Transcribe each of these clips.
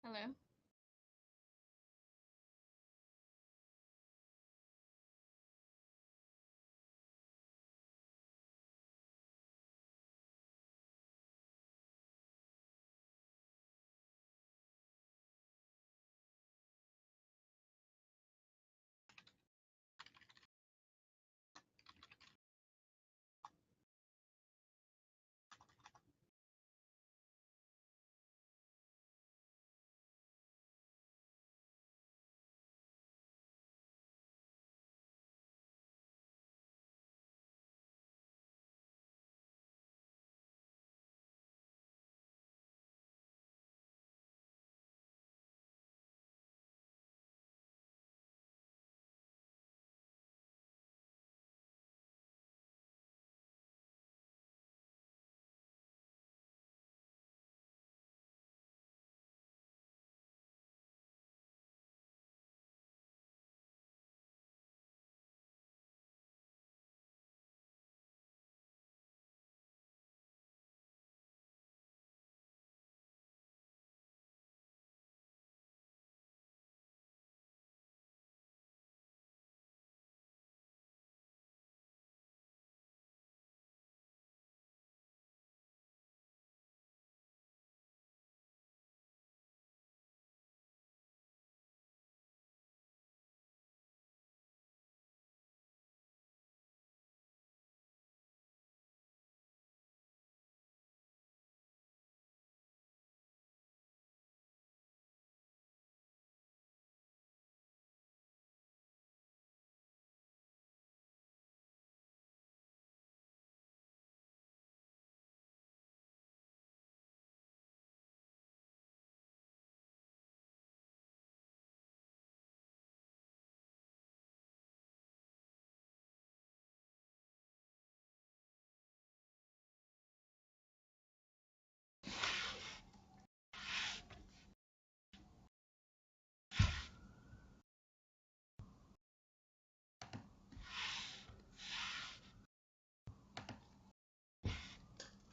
Hello.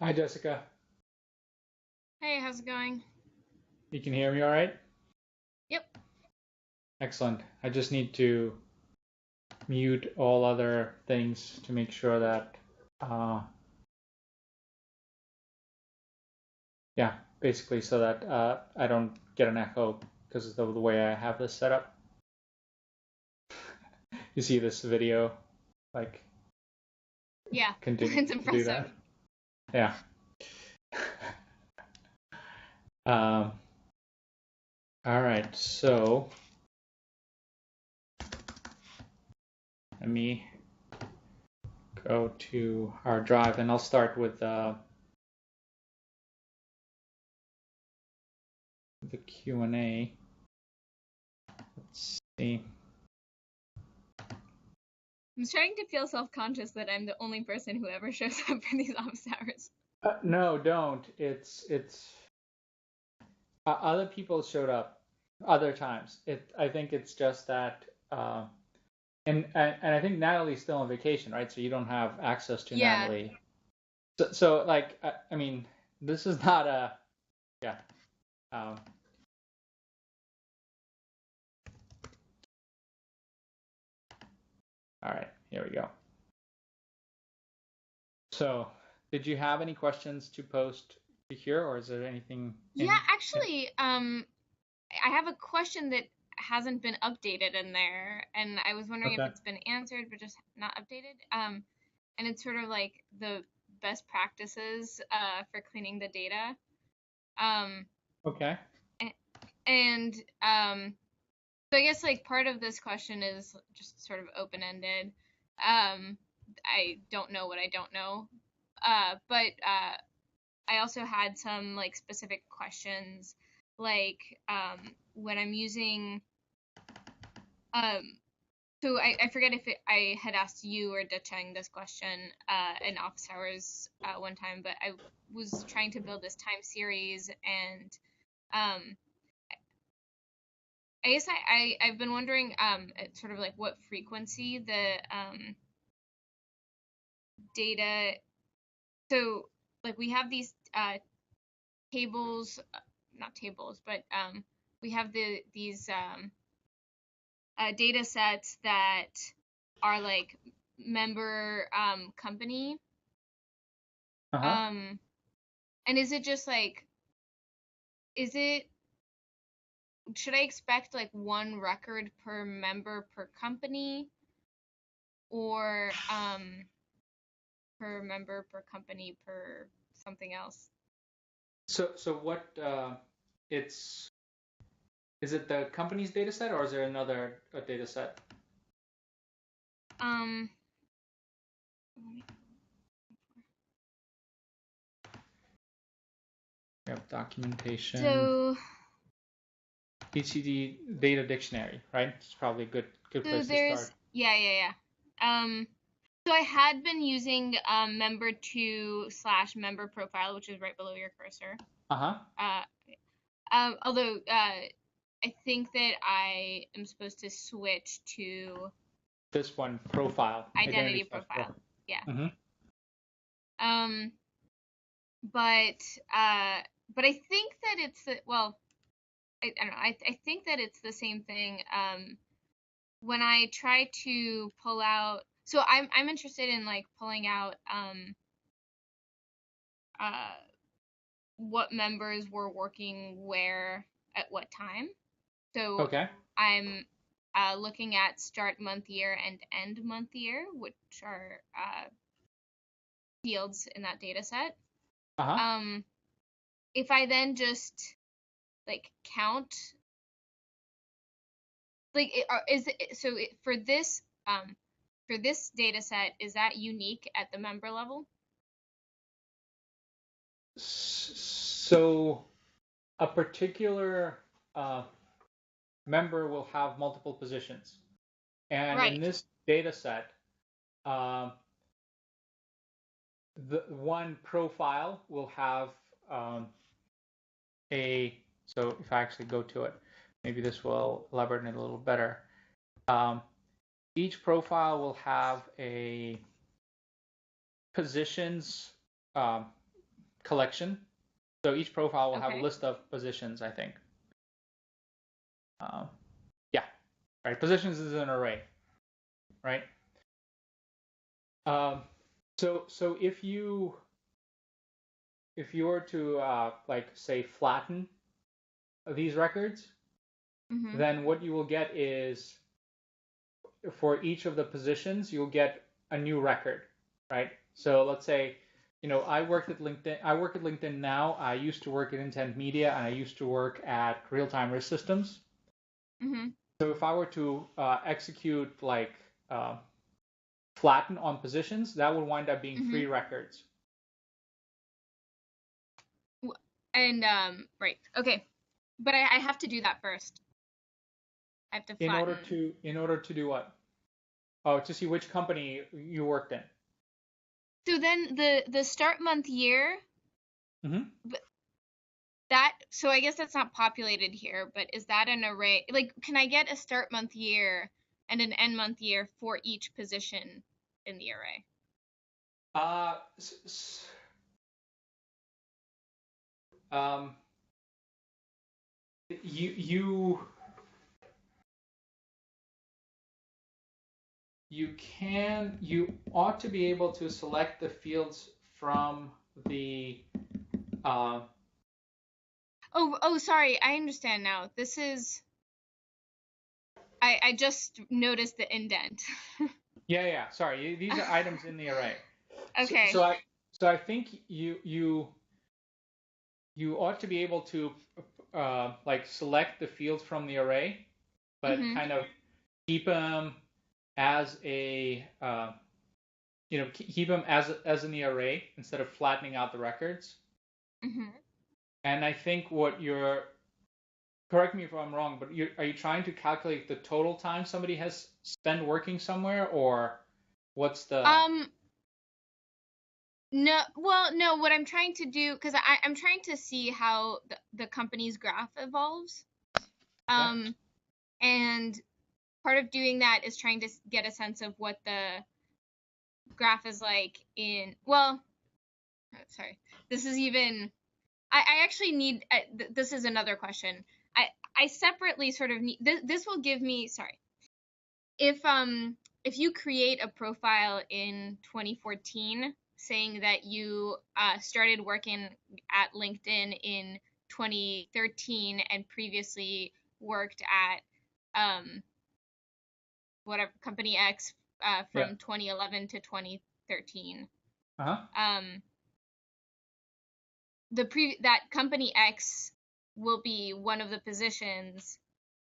Hi, Jessica. Hey, how's it going? You can hear me all right? Yep. Excellent. I just need to mute all other things to make sure that, uh, yeah, basically so that I don't get an echo because of the way I have this set up. You see this video, like, Yeah, it's continuing to do impressive. that? Yeah. Um, all right, so let me go to our drive and I'll start with the Q&A. Let's see. I'm starting to feel self-conscious that I'm the only person who ever shows up for these office hours. No, don't. It's other people showed up other times. I think it's just that, and I think Natalie's still on vacation, right? So you don't have access to Yeah. Natalie. So like, I mean, this is not a, yeah. Um, all right, here we go. So, did you have any questions to post here, or is there anything Yeah, in? actually, I have a question that hasn't been updated in there, and I was wondering if Okay. it's been answered but just not updated. And it's sort of like the best practices for cleaning the data. Um, Okay. a- and So I guess like part of this question is just sort of open-ended. I don't know what I don't know. But I also had some like specific questions, like when I'm using um so I forget if I had asked you or Decheng this question in office hours one time, but I was trying to build this time series, and um I guess I've been wondering at sort of like what frequency the data. So like we have these tables, not tables, but we have these data sets that are like member company. Uh-huh. And is it just like, is it, should I expect like one record per member per company, or per member per company per something else? So what it's is it the company's data set or is there another data set? Um, We have documentation, so ECD data dictionary, right? It's probably a good so place to there's, start. yeah. So I had been using member to slash member profile, which is right below your cursor. Uh-huh. Uh, Although I think that I am supposed to switch to This one, profile, identity identity slash profile. profile. Yeah. Mm-hmm. Um, but uh, but I think that it's well, I don't know. I think that it's the same thing. When I try to pull out, so I'm interested in like pulling out uh what members were working where at what time. So Okay. I'm looking at start month year and end month year, which are fields in that data set. Uh-huh. Um, if I then just like count, like is it, so for this data set, is that unique at the member level? So a particular uh, member will have multiple positions. And in Right. this data set, um, the one profile will have um, so if I actually go to it, maybe this will elaborate it a little better. Um, each profile will have a positions um, collection. So each profile will have a Okay. list of positions, I think. Um, yeah, right. Positions is an array, right? Um, so if you were to like say flatten these records, Mhm. then what you will get is for each of the positions you'll get a new record, right? So let's say, I worked at LinkedIn. I work at LinkedIn now. I used to work at Intent Media, and I used to work at Real Time Risk Systems. Mhm. So if I were to execute like uh, flatten on positions, that would wind up being three Mhm. records. And right. Okay. But I have to do that first. I have to flatten. In order to do what? Oh, to see which company you worked in. So then the start month year, Mm-hmm. that, so I guess that's not populated here, but is that an array? Like, can I get a start month year and an end month year for each position in the array? Uh, um, you you ought to be able to select the fields from the uh, Oh, sorry. I understand now. This is, I just noticed the indent. yeah, sorry, these are items in the array. So, Okay. so I so I think you ought to be able to like select the fields from the array, but Mhm. kind of keep them as a keep them as in the array instead of flattening out the records. Mhm. And I think what you're correct me if I'm wrong, but are you trying to calculate the total time somebody has spent working somewhere, or what's the? Um, no, well, no, what I'm trying to do, because I'm trying to see how the company's graph evolves. Okay. Um, and part of doing that is trying to get a sense of what the graph is like in, well, sorry, this is even, I actually need, this is another question. I separately sort of need this will give me, sorry. If you create a profile in 2014 saying that you started working at LinkedIn in 2013 and previously worked at whatever company X Yeah. from 2011 to 2013, Uh-huh. that company X will be one of the positions,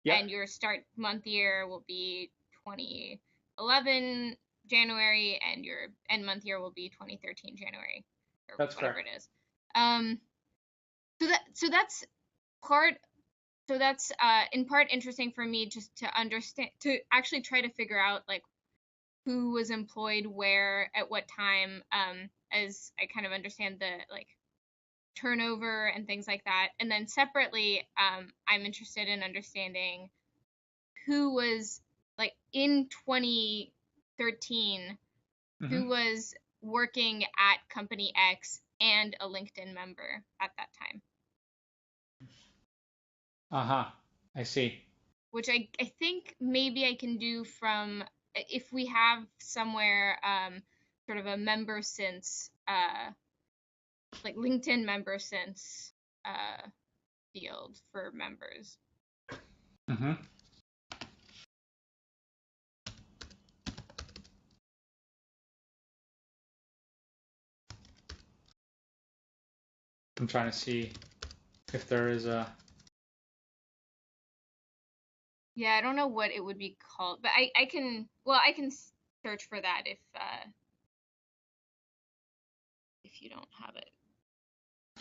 Yep. and your start month year will be 2011 January, and your end month year will be 2013 January, or That's whatever correct. it is. So that's part. So that's in part interesting for me, just to understand, to actually try to figure out like who was employed where at what time, as I kind of understand the like turnover and things like that. And then separately, I'm interested in understanding who was like in 2013, Mm-hmm. who was working at company X and a LinkedIn member at that time, Uh-huh. I see. which I think maybe I can do from, if we have somewhere sort of a member since like LinkedIn member since field for members. Mm-hmm. I'm trying to see if there is a. Yeah, I don't know what it would be called, but I can, well, I can search for that if you don't have it.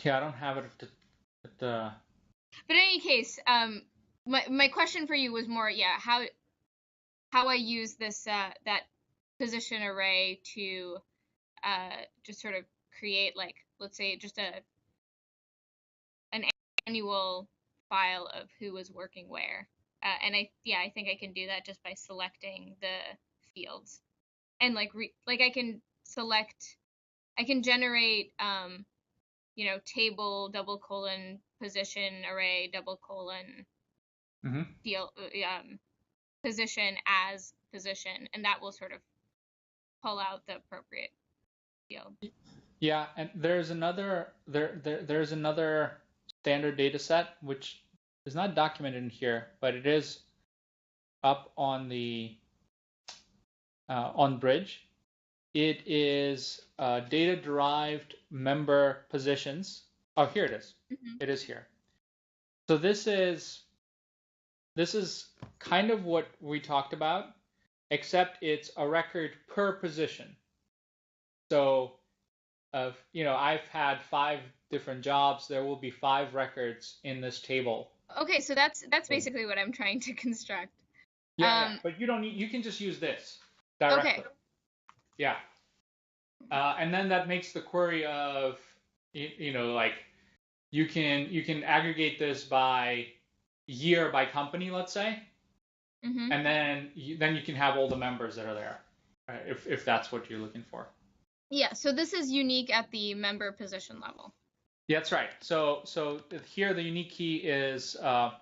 Yeah, I don't have it at the. But in any case, my question for you was more, yeah, how I use this that position array to just sort of create, like, let's say just an annual file of who was working where. And I think I can do that just by selecting the fields, and like like I can generate table double colon position array double colon Mm-hmm. field position as position, and that will sort of pull out the appropriate field. Yeah, and there's another standard data set which is not documented in here, but it is up on the on Bridge. It is data derived member positions. Oh, here it is. Mm-hmm. It is here. So this is kind of what we talked about, except it's a record per position. So I've had 5 different jobs. There will be 5 records in this table. Okay, so that's basically what I'm trying to construct. Yeah. But you don't need. You can just use this directly. Okay. Yeah. And then that makes the query of, like you can aggregate this by year by company, let's say, Mm-hmm. and then you can have all the members that are there, right, if that's what you're looking for. Yeah, so this is unique at the member position level. Yeah, that's right. So here the unique key is like,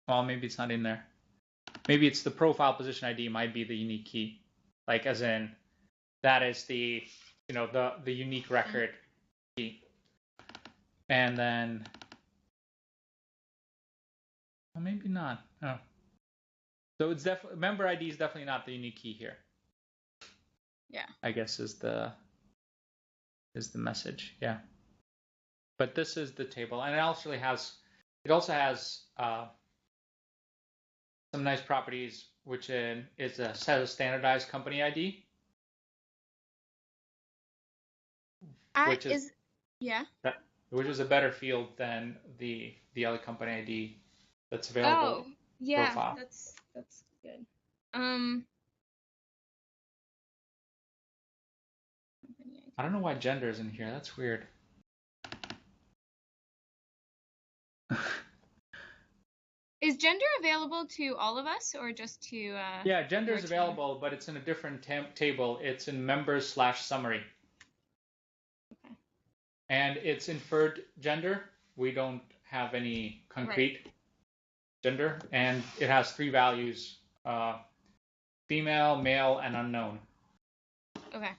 well, maybe it's not in there. Maybe it's the profile position ID might be the unique key, like as in that is the the unique record key, and then well, maybe not. Oh. So it's definitely member ID is definitely not the unique key here. Yeah. I guess is the message. Yeah. But this is the table, and it also has some nice properties, which is a set of standardized company ID, which is Yeah. which is a better field than the other company ID that's available Oh, yeah, profile. that's good. I don't know why gender is in here. That's weird. Is gender available to all of us or just to Yeah, gender your is team? available, but it's in a different table. It's in members/summary. Okay. And it's inferred gender. We don't have any concrete gender, and it has 3 values: female, male, and unknown. Okay.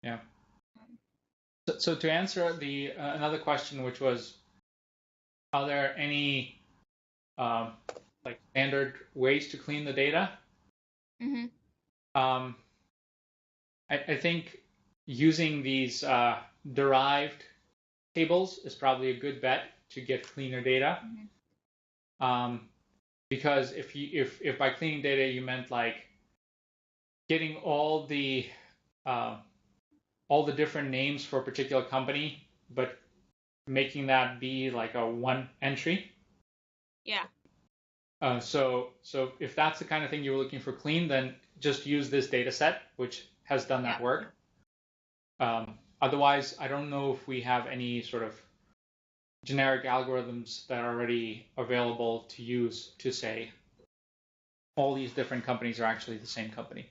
Yeah. So to answer the another question, which was, are there any like standard ways to clean the data? Mm-hmm. I think using these derived tables is probably a good bet to get cleaner data. Mm-hmm. Because if by cleaning data you meant like getting all the different names for a particular company, but making that be like a one entry. Yeah. So if that's the kind of thing you were looking for clean, then just use this data set, which has done that work. Otherwise, I don't know if we have any sort of generic algorithms that are already available to use to say all these different companies are actually the same company.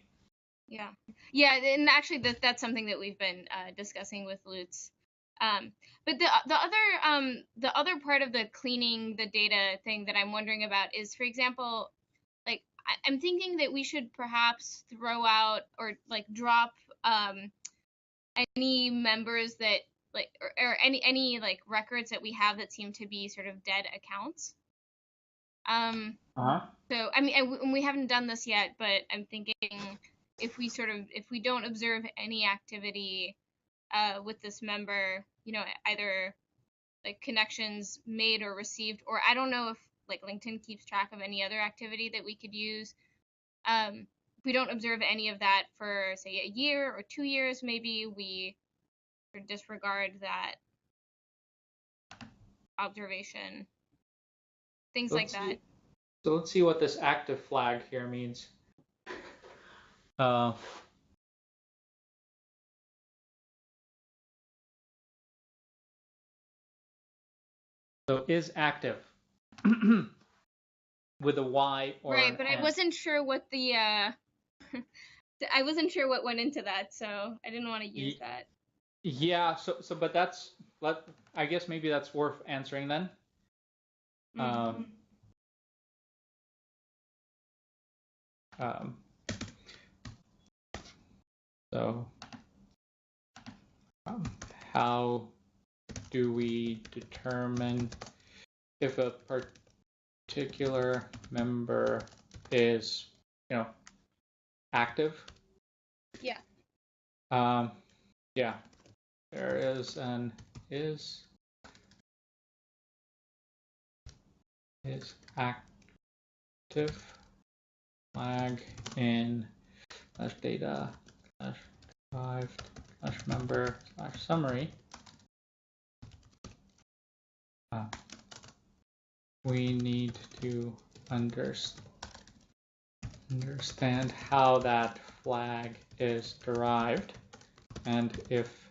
Yeah. Yeah, and actually that's something that we've been discussing with Lutz. But the other part of the cleaning the data thing that I'm wondering about is, for example, like I'm thinking that we should perhaps throw out or like drop any members that like or any like records that we have that seem to be sort of dead accounts. Uh-huh. So I mean, we haven't done this yet, but I'm thinking if we don't observe any activity with this member, either like connections made or received, or I don't know if like LinkedIn keeps track of any other activity that we could use. If we don't observe any of that for say a year or 2 years, maybe we disregard that observation. Things like that. So let's see what this active flag here means. So is active with a Y or Right, an but N. I wasn't sure what the I wasn't sure what went into that, so I didn't want to use that. Yeah, but I guess maybe that's worth answering then. Mm. Um, so how do we determine if a particular member is, active? Yeah. Yeah, there is an is active flag in data derived member summary. We need to understand how that flag is derived and if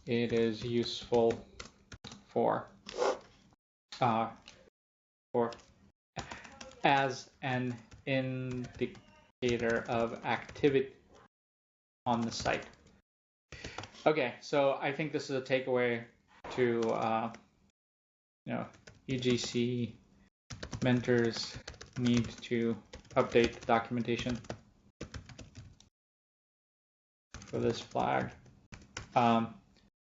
it is useful for as an indicator of activity on the site. Okay, so I think this is a takeaway to UGC mentors need to update the documentation for this flag, so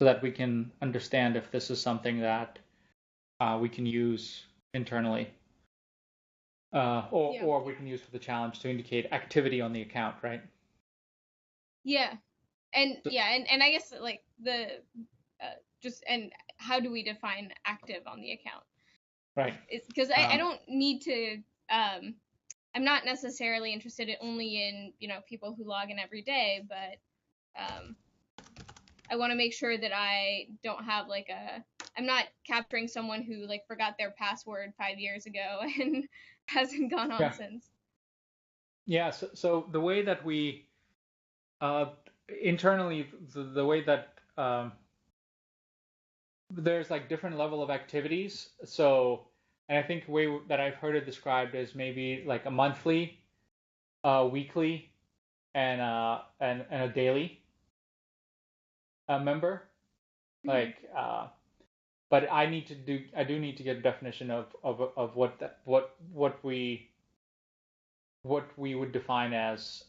that we can understand if this is something that we can use internally, or we can use for the challenge to indicate activity on the account, right? Yeah. And I guess like the and how do we define active on the account? Right. It's because I don't need to I'm not necessarily interested only in people who log in every day, but I want to make sure that I don't have I'm not capturing someone who like forgot their password 5 years ago and hasn't gone on since. Yeah. So the way that we internally, the way that there's like different level of activities. So, and I think the way that I've heard it described is maybe like a monthly, weekly, and a daily member. Mhm. Like, but I do need to get a definition of what we would define as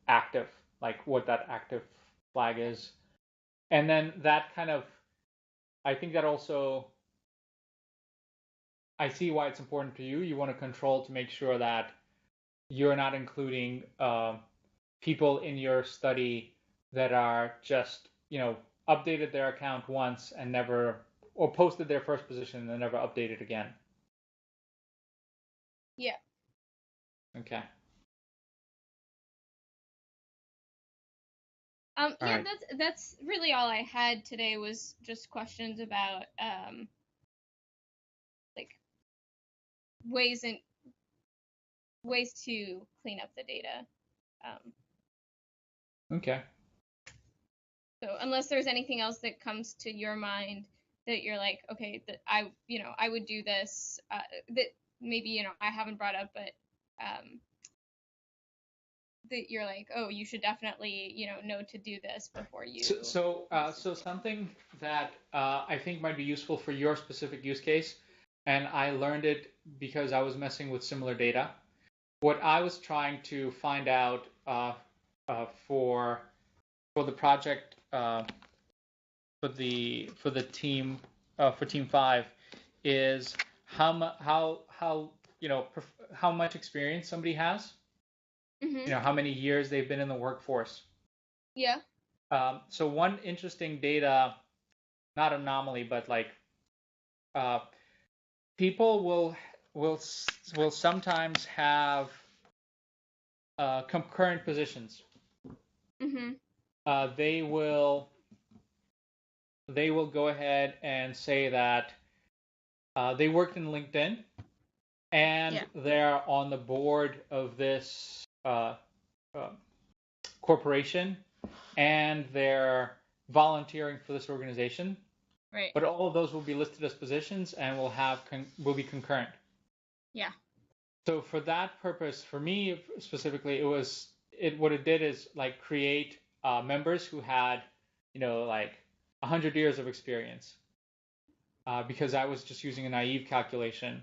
active, like what that active flag is, and then that kind of, I think that also, I see why it's important to you. You want to control to make sure that you're not including people in your study that are just, updated their account once and never, or posted their first position and then never updated again. Yeah. Okay. All Yeah, right. that's really all I had today was just questions about like ways and ways to clean up the data. Um, Okay. so unless there's anything else that comes to your mind that you're like, okay, that I would do this, that maybe, I haven't brought up, but um, that you're like, oh, you should definitely, know to do this before you So something that I think might be useful for your specific use case, and I learned it because I was messing with similar data. What I was trying to find out for the project for the team for team 5 is how how much experience somebody has, Mhm. how many years they've been in the workforce. Yeah. So one interesting data, not anomaly, but like uh, people will will sometimes have concurrent positions. Mhm. They will go ahead and say that they worked in LinkedIn and Yeah. they're on the board of this uh, corporation and they're volunteering for this organization. Right. But all of those will be listed as positions and will be concurrent. Yeah. So for that purpose, for me specifically, what it did is like create members who had, like 100 years of experience, because I was just using a naive calculation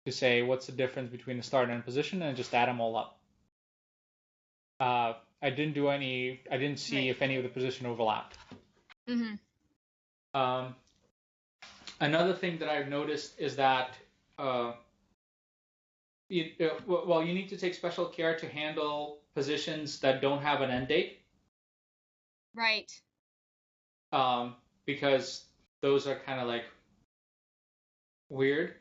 to say what's the difference between the start and end position and just add them all up. I didn't see Right. if any of the position overlapped. Mhm. Um, Another thing that I've noticed is that uh, you need to take special care to handle positions that don't have an end date, Right. um, because those are kind of like weird.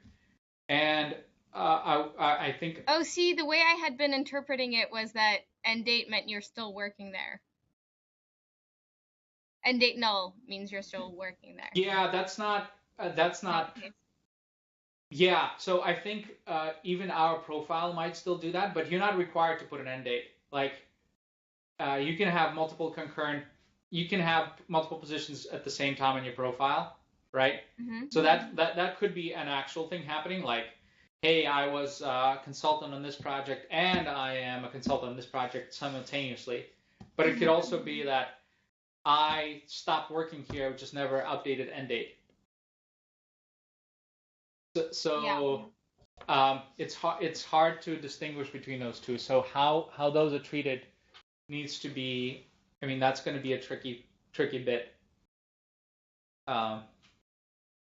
And I think, Oh, see, the way I had been interpreting it was that end date meant you're still working there. End date null means you're still working there. yeah, that's Not not the case. yeah. So I think even our profile might still do that, but you're not required to put an end date. Like you can have you can have multiple positions at the same time in your profile, right? Mhm. So that could be an actual thing happening, like, hey, I was a consultant on this project and I am a consultant on this project simultaneously. But it could Mhm. also be that I stopped working here, just never updated end date. So, Yeah. it's hard to distinguish between those two. So how those are treated needs to be. I mean, that's going to be a tricky bit. Um,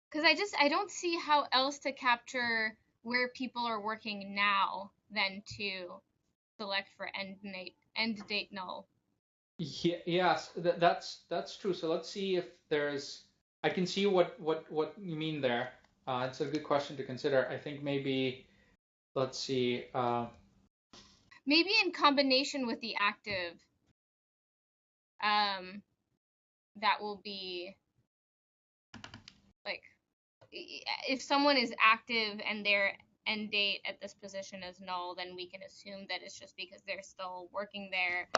Because I don't see how else to capture where people are working now than to select for end date null. yeah, yes, that's true. So let's see if there's. I can see what you mean there. It's a good question to consider. I think maybe let's see. Maybe in combination with the active, um, that will be like if someone is active and their end date at this position is null, then we can assume that it's just because they're still working there.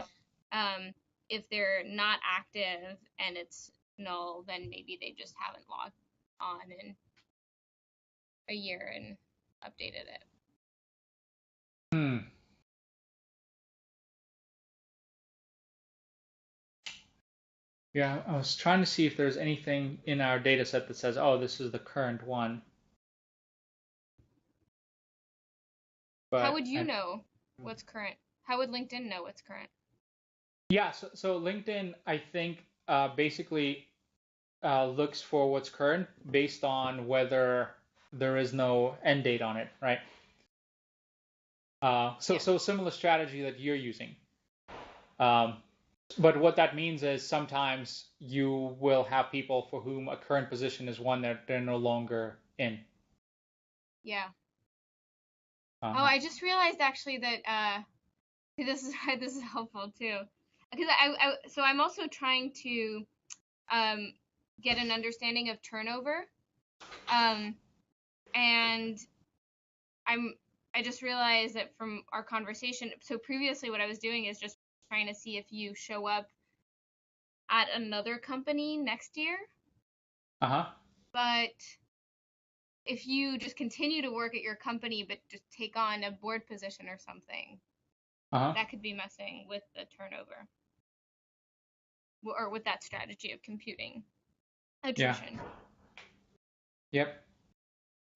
If they're not active and it's null, then maybe they just haven't logged on in a year and updated it. Hmm. Yeah, I was trying to see if there's anything in our data set that says, oh, this is the current one. How But would you know what's current? How would LinkedIn know what's current? yeah, so LinkedIn, I think, basically looks for what's current based on whether there is no end date on it, right? So Yeah. so similar strategy that you're using. Um, but what that means is sometimes you will have people for whom a current position is one that they're no longer in. Yeah. Oh, Uh, I just realized actually that this is this is helpful too, because so I'm also trying to um get an understanding of turnover, um and I'm I just realized that from our conversation, so previously what I was doing is just trying to see if you show up at another company next year, uh-huh. but if you just continue to work at your company but just take on a board position or something, Uh-huh. that could be messing with the turnover or with that strategy of computing Yeah. attrition. Yep.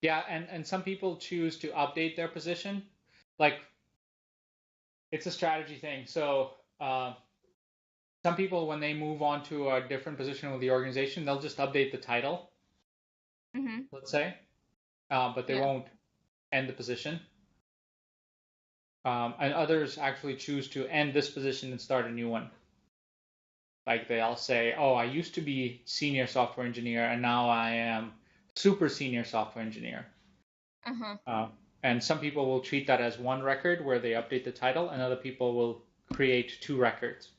Yeah, and some people choose to update their position. Like it's a strategy thing. So some people, when they move on to a different position with the organization, they'll just update the title, Mhm. let's say, but they Yeah. won't end the position. And others actually choose to end this position and start a new one. Like they'll say, "Oh, I used to be senior software engineer, and now I am super senior software engineer." Uh-huh. Uh, and some people will treat that as one record where they update the title, and other people will create two records.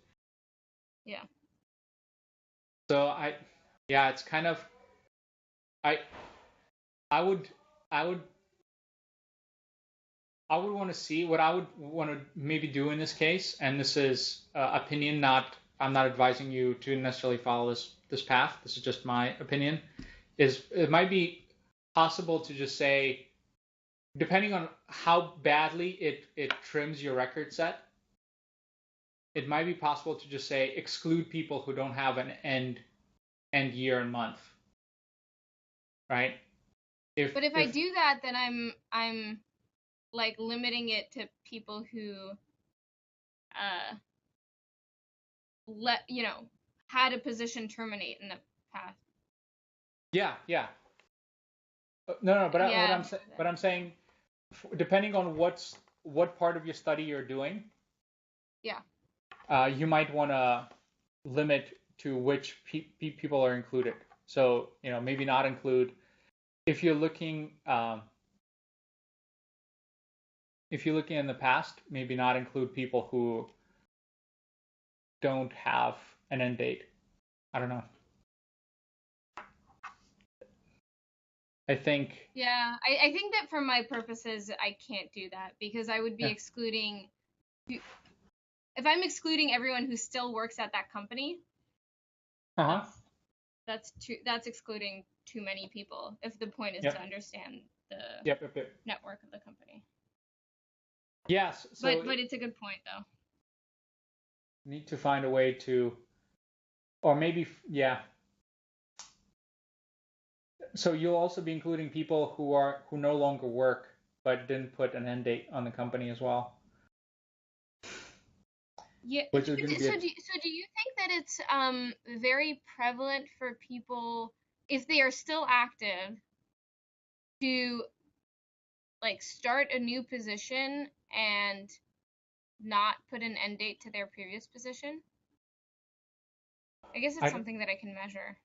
Yeah. So yeah, it's kind of, I, I would, I would, I would want to see what I would want to maybe do in this case, and this is opinion, not, I'm not advising you to necessarily follow this path. This is just my opinion. Is it might be possible to just say, depending on how badly it trims your record set, it might be possible to just say exclude people who don't have an end year and month, right? But if I If do that, then I'm like limiting it to people who uh let had a position terminate in the past. Yeah, yeah. No, but Yeah. but I'm saying, depending on what part of your study you're doing, Yeah. you might want to limit to which people are included. So, maybe not include if you're looking if you're looking in the past, maybe not include people who don't have an end date. I don't know. I think, Yeah. I think that for my purposes, I can't do that because I would be yeah. excluding if I'm excluding everyone who still works at that company, Uh-huh. that's that's excluding too many people if the point is to Yep. understand the Yep. network of the company. Yes. But So it's a good point though. need to find a way to, or maybe, yeah. So you'll also be including people who no longer work but didn't put an end date on the company as well, Yeah, which is going to be so do you think that it's very prevalent for people if they are still active to like start a new position and not put an end date to their previous position? I guess it's I don't, something that I can measure.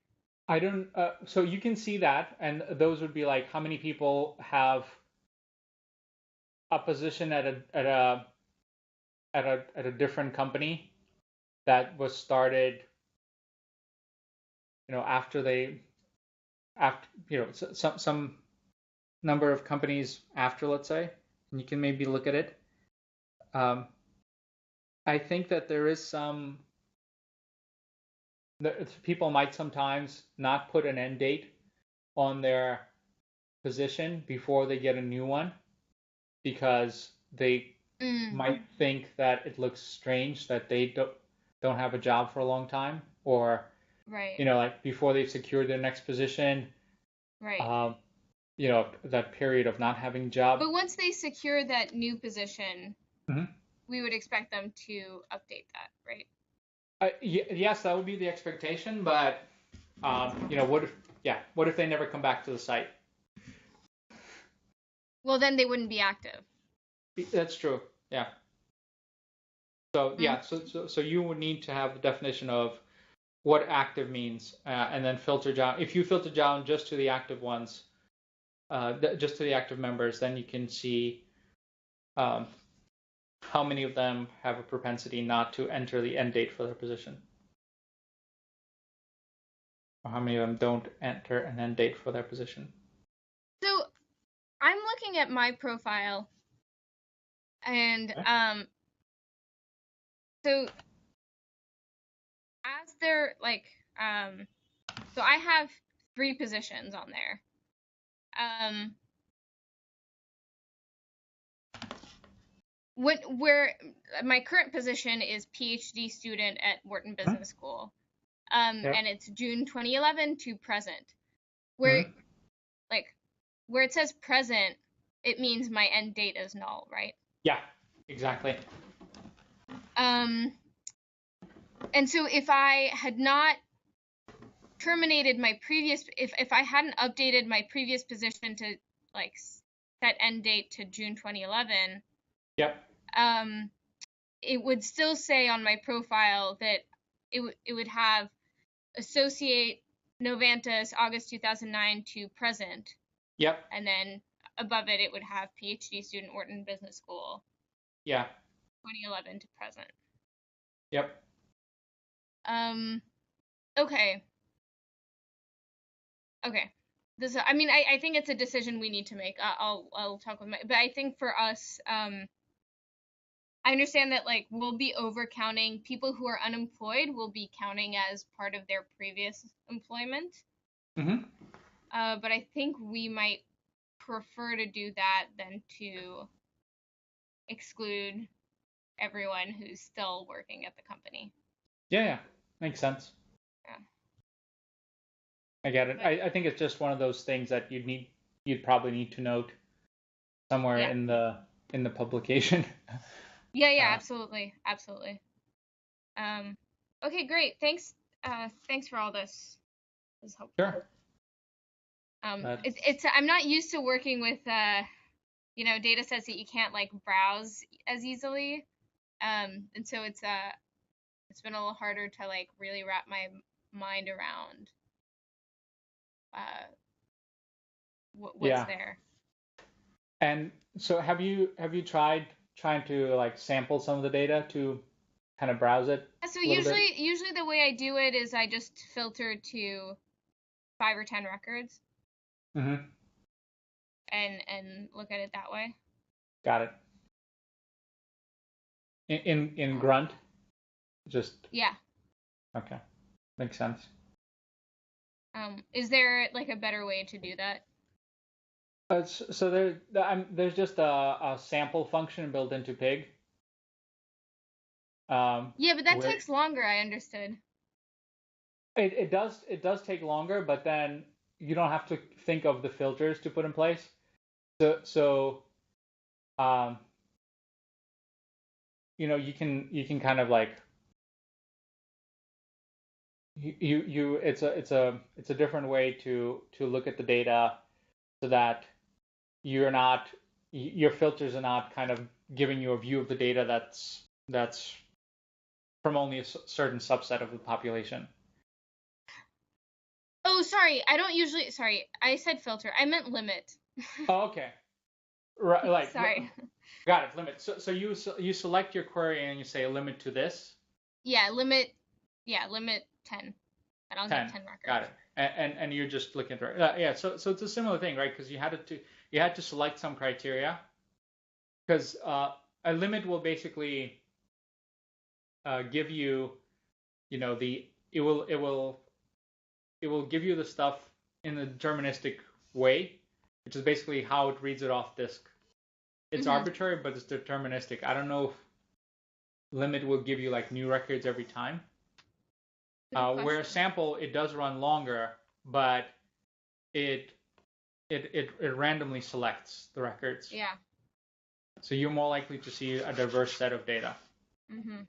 I don't. So you can see that, and those would be like how many people have a position at a different company that was started, after some number of companies after, let's say, and you can maybe look at it. Um, I think that there is people might sometimes not put an end date on their position before they get a new one because they Mm. might think that it looks strange that they don't have a job for a long time, or Right. like before they've secured their next position, Right. um, that period of not having a job. But once they secure that new position, Hmm. we would expect them to update that, right? Yes, that would be the expectation, but what if they never come back to the site? Well, then they wouldn't be active. That's true. Yeah. So Hmm? yeah, so you would need to have the definition of what active means, and then filter down. If you filter down just to the active ones, just to the active members, then you can see um, how many of them have a propensity not to enter the end date for their position, or how many of them don't enter an end date for their position. So I'm looking at my profile, and Okay. so as they're like, so I have 3 positions on there. Um, where my current position is PhD student at Wharton Mhm. Business School, Yep. and it's June 2011 to present. Where Mhm. like where it says present, it means my end date is null, right? Yeah, exactly. Um, and so if I had not terminated my previous, if I hadn't updated my previous position to like set end date to June 2011, Yep. um, it would still say on my profile that it would have associate Novantus August 2009 to present, Yep. and then above it it would have PhD student Wharton Business School Yeah. 2011 to present. Yep. Um, okay, okay. This, I mean, I think it's a decision we need to make. I'll talk with my, but I think for us, I understand that like we'll be over counting people who are unemployed will be counting as part of their previous employment. Mhm. But I think we might prefer to do that than to exclude everyone who's still working at the company. Yeah. Yeah. Makes sense. Yeah. I get it. But I think it's just one of those things that you'd probably need to note somewhere yeah. in the publication. Yeah, yeah, Uh, absolutely. Absolutely. Um, okay, great. Thanks. Thanks for all this. This is helpful. sure. It's I'm not used to working with data sets that you can't like browse as easily. And so it's been a little harder to like really wrap my mind around uh what's Yeah. there. And so have you tried trying to like sample some of the data to kind of browse it So a little bit? usually the way I do it is I just filter to 5 or 10 records Mm-hmm. and look at it that way. Got it. In Um, Grunt, just yeah. okay. Makes sense. Is there like a better way to do that? So there's just a sample function built into Pig, Yeah, but that where takes longer, I understood. it does take longer, but then you don't have to think of the filters to put in place. So um, you can kind of like it's a different way to look at the data so that your filters are not kind of giving you a view of the data that's from only a certain subset of the population. Oh, sorry. I don't usually. Sorry, I said filter. I meant limit. Oh, okay. Right, like Sorry. got it. Limit. So you select your query and you say limit to this Yeah, limit. Yeah, limit 10, and I'll get 10. 10 Got records. it. And you're just looking through it. Yeah. So it's a similar thing, right? Because you had to select some criteria because a limit will basically give you the it will give you the stuff in a deterministic way, which is basically how it reads it off disk. It's Mhm. arbitrary, but it's deterministic. I don't know if limit will give you like new records every time. Good Where question. sample, it does run longer, but it it randomly selects the records. Yeah. So you're more likely to see a diverse set of data. Mhm.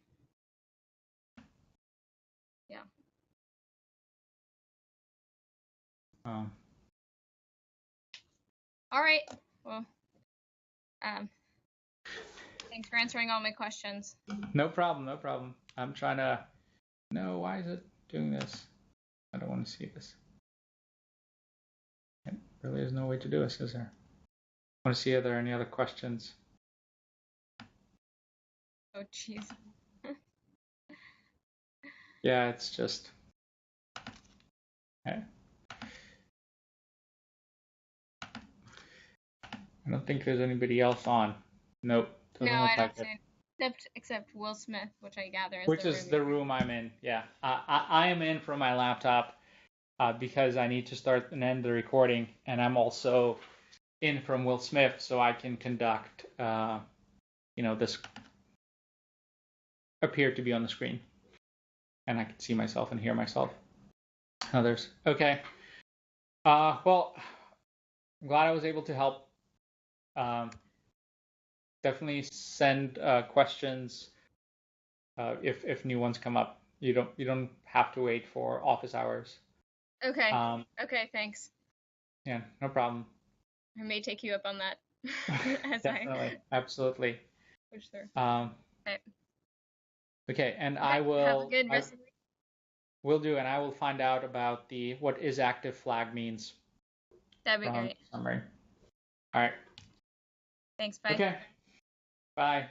Yeah. Um, All right. Well, um, thanks for answering all my questions. no problem, no problem. I'm trying to. No, why is it doing this? I don't want to see this. There really is no way to do this, is there? I want to see if there are any other questions. Oh, jeez. Yeah, it's just. Okay. I don't think there's anybody else on. Nope, No, doesn't I look like don't it. see except Will Smith, which I gather is Which the is room the you're in. room I'm in. Yeah, I am in from my laptop because I need to start and end the recording, and I'm also in from Will Smith so I can conduct, this appear to be on the screen, and I can see myself and hear myself. Others. Okay. Well, I'm glad I was able to help. Um, Definitely send questions if new ones come up. You don't have to wait for office hours. Okay. Um, Okay, thanks. yeah, no problem. I may take you up on that as I Definitely, absolutely. push through. Um, Okay. okay, and Okay. Have a good I rest of the week. will do, and I will find out about the what is active flag means That'd be from great. summary. All right. Thanks. Bye. Okay. Bye.